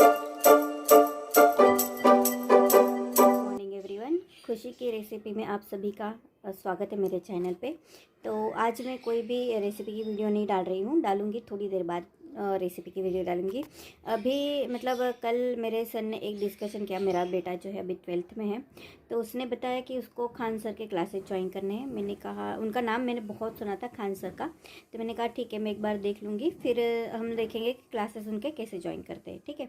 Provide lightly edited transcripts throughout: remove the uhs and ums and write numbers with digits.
Morning everyone, खुशी की recipe में आप सभी का स्वागत है मेरे चैनल पे। तो आज मैं कोई भी रेसिपी की वीडियो नहीं डाल रही हूँ, डालूँगी थोड़ी देर बाद रेसिपी की वीडियो डालूँगी। अभी मतलब कल मेरे सर ने एक डिस्कशन किया। मेरा बेटा जो है अभी 12th में है, तो उसने बताया कि उसको खान सर के क्लासेस ज्वाइन करने हैं। मैंने कहा, उनका नाम मैंने बहुत सुना था खान सर का, तो मैंने कहा ठीक है, मैं एक बार देख लूँगी, फिर हम देखेंगे कि क्लासेस उनके कैसे ज्वाइन करते हैं, ठीक है।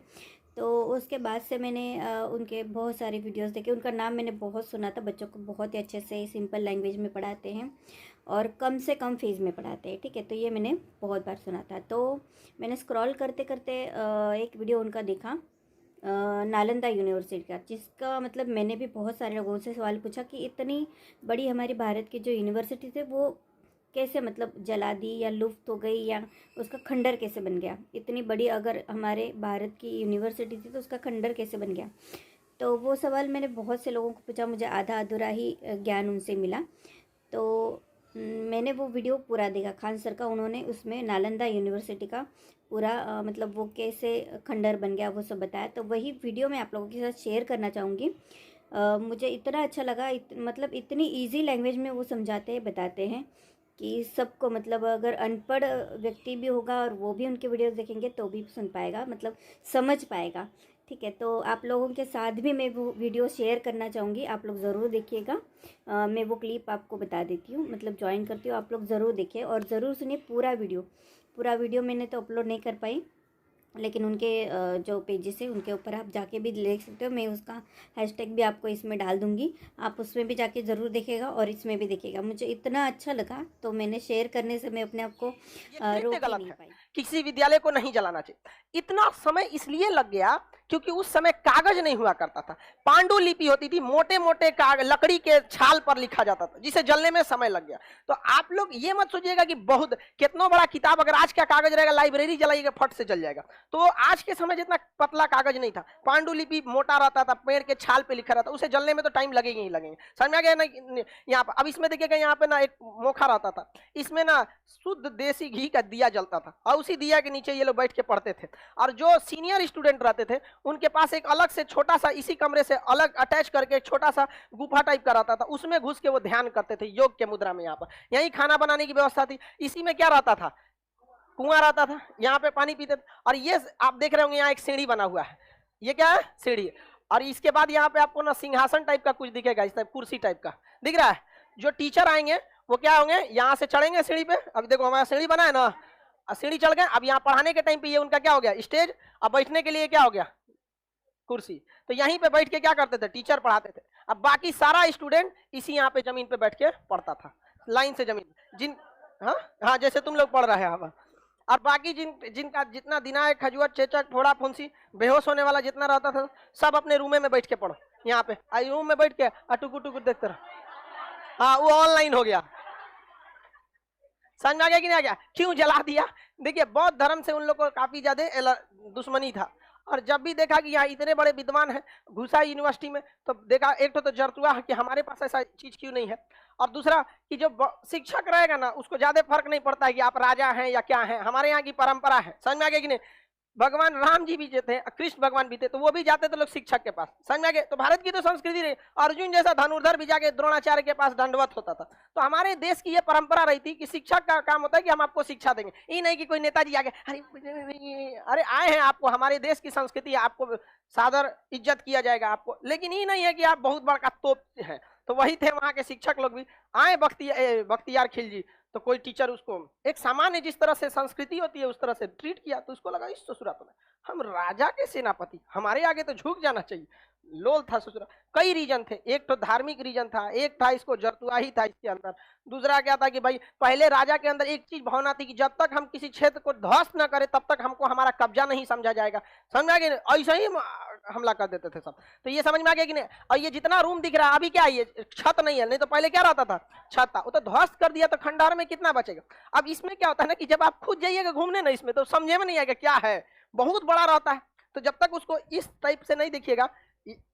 तो उसके बाद से मैंने उनके बहुत सारे वीडियोस देखे। उनका नाम मैंने बहुत सुना था। बच्चों को बहुत ही अच्छे से सिंपल लैंग्वेज में पढ़ाते हैं और कम से कम फीस में पढ़ाते हैं, ठीक है। तो ये मैंने बहुत बार सुना था। तो मैंने स्क्रॉल करते करते एक वीडियो उनका देखा, नालंदा यूनिवर्सिटी का, जिसका मतलब मैंने भी बहुत सारे लोगों से सवाल पूछा कि इतनी बड़ी हमारी भारत की जो यूनिवर्सिटी थे वो कैसे मतलब जला दी या लुप्त हो गई, या उसका खंडर कैसे बन गया। इतनी बड़ी अगर हमारे भारत की यूनिवर्सिटी थी तो उसका खंडर कैसे बन गया। तो वो सवाल मैंने बहुत से लोगों को पूछा, मुझे आधा अधूरा ही ज्ञान उनसे मिला। तो मैंने वो वीडियो पूरा देखा खान सर का। उन्होंने उसमें नालंदा यूनिवर्सिटी का पूरा मतलब वो कैसे खंडर बन गया वो सब बताया। तो वही वीडियो मैं आप लोगों के साथ शेयर करना चाहूँगी। मुझे इतना अच्छा लगा, मतलब इतनी ईजी लैंग्वेज में वो समझाते हैं, बताते हैं कि सबको, मतलब अगर अनपढ़ व्यक्ति भी होगा और वो भी उनके वीडियोस देखेंगे तो भी सुन पाएगा, मतलब समझ पाएगा, ठीक है। तो आप लोगों के साथ भी मैं वो वीडियो शेयर करना चाहूँगी, आप लोग ज़रूर देखिएगा। मैं वो क्लिप आपको बता देती हूँ, मतलब ज्वाइन करती हूँ, आप लोग ज़रूर देखिए और ज़रूर सुनिए पूरा वीडियो। पूरा वीडियो मैंने तो अपलोड नहीं कर पाई, लेकिन उनके जो पेजेस है उनके ऊपर आप जाके भी देख सकते हो। मैं उसका हैशटैग भी आपको इसमें डाल दूँगी, आप उसमें भी जाके ज़रूर देखिएगा और इसमें भी देखिएगा। मुझे इतना अच्छा लगा तो मैंने शेयर करने से मैं अपने आप को ये कृत्य रोक ही गलत नहीं है। पाई। किसी विद्यालय को नहीं जलाना चाहिए। इतना समय इसलिए लग गया क्योंकि उस समय कागज नहीं हुआ करता था। पांडुलिपि होती थी, मोटे मोटे लकड़ी के छाल पर लिखा जाता था, जिसे जलने में समय लग गया। तो आप लोग ये मत सोचिएगा कि बहुत कितना बड़ा किताब अगर आज का कागज रहेगा, लाइब्रेरी जलाइएगा, फट से जल जाएगा। तो आज के समय जितना पतला कागज नहीं था, पांडुलिपि मोटा रहता था, पेड़ के छाल पे लिखा रहता, उसे जलने में तो टाइम लगेगा ही लगेंगे। समझ में आ गया ना। यहाँ पर अब इसमें देखिएगा, यहाँ पे ना एक मोखा रहता था, इसमें ना शुद्ध देसी घी का दिया जलता था और उसी दिया के नीचे ये लोग बैठ के पढ़ते थे। और जो सीनियर स्टूडेंट रहते थे उनके पास एक अलग से छोटा सा, इसी कमरे से अलग अटैच करके एक छोटा सा गुफा टाइप का रहता था, उसमें घुस के वो ध्यान करते थे योग के मुद्रा में। यहाँ पर यही खाना बनाने की व्यवस्था थी। इसी में क्या रहता था, कुआं रहता था, यहाँ पे पानी पीते थे। और ये आप देख रहे होंगे यहाँ एक सीढ़ी बना हुआ है, ये क्या है, सीढ़ी। और इसके बाद यहाँ पे आपको ना सिंहासन टाइप का कुछ दिखेगा, इस टाइप कुर्सी टाइप का दिख रहा है। जो टीचर आएंगे वो क्या होंगे, यहाँ से चढ़ेंगे सीढ़ी पे। अब देखो हमारा सीढ़ी बना है ना, सीढ़ी चढ़ गए। अब यहाँ पढ़ाने के टाइम पे ये उनका क्या हो गया, स्टेज। अब बैठने के लिए क्या हो गया, कुर्सी। तो यहीं पे बैठ के क्या करते थे, टीचर पढ़ाते थे। अब बाकी सारा स्टूडेंट इसी यहाँ पे जमीन पे बैठ के पढ़ता था, लाइन से जमीन जिन, हाँ हाँ, जैसे तुम लोग पढ़ रहे हैं अब। और बाकी जिनका जितना दिनाए खजुआ चेचक फोड़ा फुंसी बेहोश होने वाला जितना रहता था, सब अपने रूमे में बैठ के पढ़ो। यहाँ पे आई रूम में बैठ के अटुकु टुकु देखते रहो। हाँ, वो ऑनलाइन हो गया। समझ में आ गया कि नहीं आ गया, क्यों जला दिया। देखिए बौद्ध धर्म से उन लोग को काफी ज्यादा दुश्मनी था। और जब भी देखा कि यहाँ इतने बड़े विद्वान हैं घुसा यूनिवर्सिटी में, तो देखा एक तो जरतुआ है कि हमारे पास ऐसा चीज क्यों नहीं है। और दूसरा कि जो शिक्षक रहेगा ना, उसको ज्यादा फर्क नहीं पड़ता है कि आप राजा हैं या क्या हैं। हमारे यहाँ की परंपरा है, समझ में आ गया कि नहीं। भगवान राम जी भी जो थे, कृष्ण भगवान भी थे, तो वो भी जाते थे लोग शिक्षक के पास, समझ में आ गए। तो भारत की तो संस्कृति रही। अर्जुन जैसा धनुर्धर भी जाके द्रोणाचार्य के पास दंडवत होता था। तो हमारे देश की ये परंपरा रही थी कि शिक्षक का काम होता है कि हम आपको शिक्षा देंगे। ये नहीं कि कोई नेताजी आगे अरे आए हैं, आपको हमारे देश की संस्कृति है, आपको सादर इज्जत किया जाएगा आपको। लेकिन ये नहीं है कि आप बहुत बड़ा तोप है। तो वही थे वहां के शिक्षक लोग भी। आए बख्तियार खिलजी, तो कोई टीचर उसको एक सामान्य जिस तरह से संस्कृति होती है उस तरह से ट्रीट किया, तो उसको लगा इस ससुरा तो हम राजा के सेनापति, हमारे आगे तो झुक जाना चाहिए। लोल था ससुरा। कई रीजन थे, एक तो धार्मिक रीजन था, एक था इसको जरतुआ ही था इसके अंदर। दूसरा क्या था कि भाई पहले राजा के अंदर एक चीज भावना थी कि जब तक हम किसी क्षेत्र को ध्वस्त न करें तब तक हमको हमारा कब्जा नहीं समझा जाएगा। समझ आ गया, ऐसा ही हमला कर देते थे सब। तो ये समझ में आ गया कि नहीं। और ये जितना रूम दिख रहा है अभी क्या है, ये छत नहीं है, नहीं तो पहले क्या रहता था, छत था। वो तो ध्वस्त कर दिया तो खंडहर में कितना बचेगा। अब इसमें क्या होता है ना कि जब आप खुद जाइएगा घूमने ना इसमें, तो समझे में नहीं आएगा क्या है, बहुत बड़ा रहता है। तो जब तक उसको इस टाइप से नहीं देखिएगा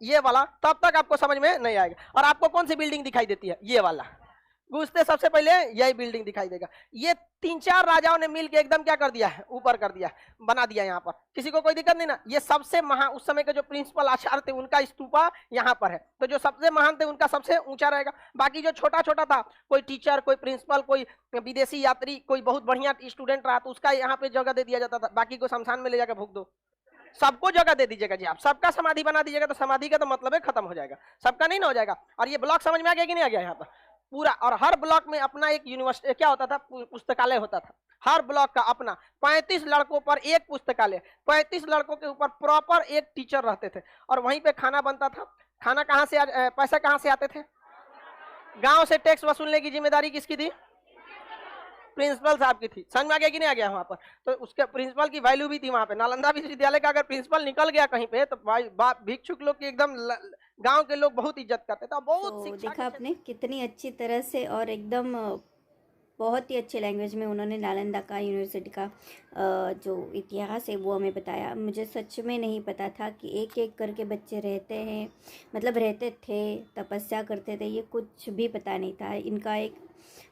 ये वाला, तब तक आपको समझ में नहीं आएगा। और आपको कौन सी बिल्डिंग दिखाई देती है, ये वाला, घुसते सबसे पहले यही बिल्डिंग दिखाई देगा। ये 3-4 राजाओं ने मिलके एकदम क्या कर दिया है, ऊपर कर दिया, बना दिया यहाँ पर। किसी को कोई दिक्कत नहीं ना। ये सबसे महान उस समय के जो प्रिंसिपल आचार्य थे उनका स्तूपा यहाँ पर है। तो जो सबसे महान थे उनका सबसे ऊंचा रहेगा। बाकी जो छोटा छोटा था, कोई टीचर, कोई प्रिंसिपल, कोई विदेशी यात्री, कोई बहुत बढ़िया स्टूडेंट रहा तो उसका यहाँ पे जगह दे दिया जाता था। बाकी को शमशान में ले जाकर फूंक दो। सबको जगह दे दीजिएगा जी। आप सबका समाधि बना दीजिएगा तो समाधि का तो मतलब है खत्म हो जाएगा, सबका नहीं ना हो जाएगा। और ये ब्लॉक समझ में आ गया कि नहीं आ गया यहाँ पर पूरा। और हर ब्लॉक में अपना एक यूनिवर्सिटी क्या होता था, पुस्तकालय होता था। हर ब्लॉक का अपना 35 लड़कों पर एक पुस्तकालय, 35 लड़कों के ऊपर प्रॉपर एक टीचर रहते थे। और वहीं पे खाना बनता था। खाना कहाँ से पैसा कहाँ से आते थे? गांव से टैक्स वसूलने की जिम्मेदारी किसकी थी? प्रिंसिपल साहब की थी। समझ में आ गया कि नहीं आ गया वहां पर? तो उसके प्रिंसिपल की वैल्यू भी थी वहां पे। नालंदा विश्वविद्यालय का अगर प्रिंसिपल निकल गया कहीं पे तो भिक्षुक लोग की एकदम गांव के लोग बहुत इज्जत करते थे। बहुत तो देखा आपने कितनी अच्छी तरह से और एकदम बहुत ही अच्छे लैंग्वेज में उन्होंने नालंदा का यूनिवर्सिटी का जो इतिहास है वो हमें बताया। मुझे सच में नहीं पता था कि एक एक करके बच्चे रहते हैं, मतलब रहते थे, तपस्या करते थे, ये कुछ भी पता नहीं था इनका। एक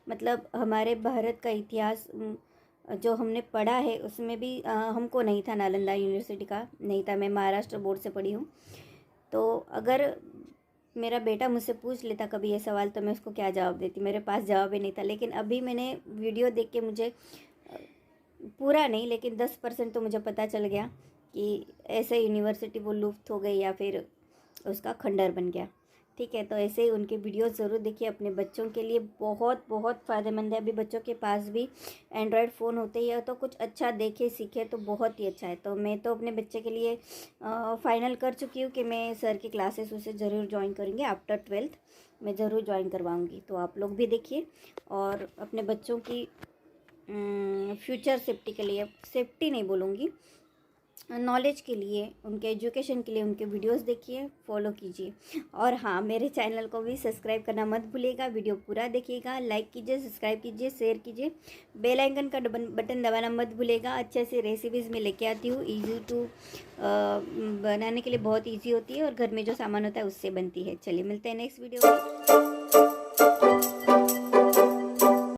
मतलब हमारे भारत का इतिहास जो हमने पढ़ा है उसमें भी हमको नहीं था, नालंदा यूनिवर्सिटी का नहीं था। मैं महाराष्ट्र बोर्ड से पढ़ी हूँ। तो अगर मेरा बेटा मुझसे पूछ लेता कभी ये सवाल तो मैं उसको क्या जवाब देती, मेरे पास जवाब ही नहीं था। लेकिन अभी मैंने वीडियो देख के मुझे पूरा नहीं लेकिन 10% तो मुझे पता चल गया कि ऐसे यूनिवर्सिटी वो लुप्त हो गई या फिर उसका खंडर बन गया। ठीक है, तो ऐसे ही उनके वीडियो ज़रूर देखिए, अपने बच्चों के लिए बहुत बहुत फ़ायदेमंद है। अभी बच्चों के पास भी एंड्रॉयड फ़ोन होते ही है तो कुछ अच्छा देखे सीखे तो बहुत ही अच्छा है। तो मैं तो अपने बच्चे के लिए फ़ाइनल कर चुकी हूँ कि मैं सर की क्लासेस उसे ज़रूर ज्वाइन करूँगी। आफ्टर 12th मैं ज़रूर ज्वाइन करवाऊँगी। तो आप लोग भी देखिए और अपने बच्चों की फ्यूचर सेफ्टी के लिए, सेफ्टी नहीं बोलूँगी, नॉलेज के लिए, उनके एजुकेशन के लिए उनके वीडियोस देखिए, फॉलो कीजिए। और हाँ, मेरे चैनल को भी सब्सक्राइब करना मत भूलिएगा। वीडियो पूरा देखिएगा, लाइक कीजिए, सब्सक्राइब कीजिए, शेयर कीजिए, बेल आइकन का बटन दबाना मत भूलिएगा। अच्छे से रेसिपीज़ में लेके आती हूँ, इजी टू बनाने के लिए बहुत ईजी होती है और घर में जो सामान होता है उससे बनती है। चलिए मिलते हैं नेक्स्ट वीडियो में।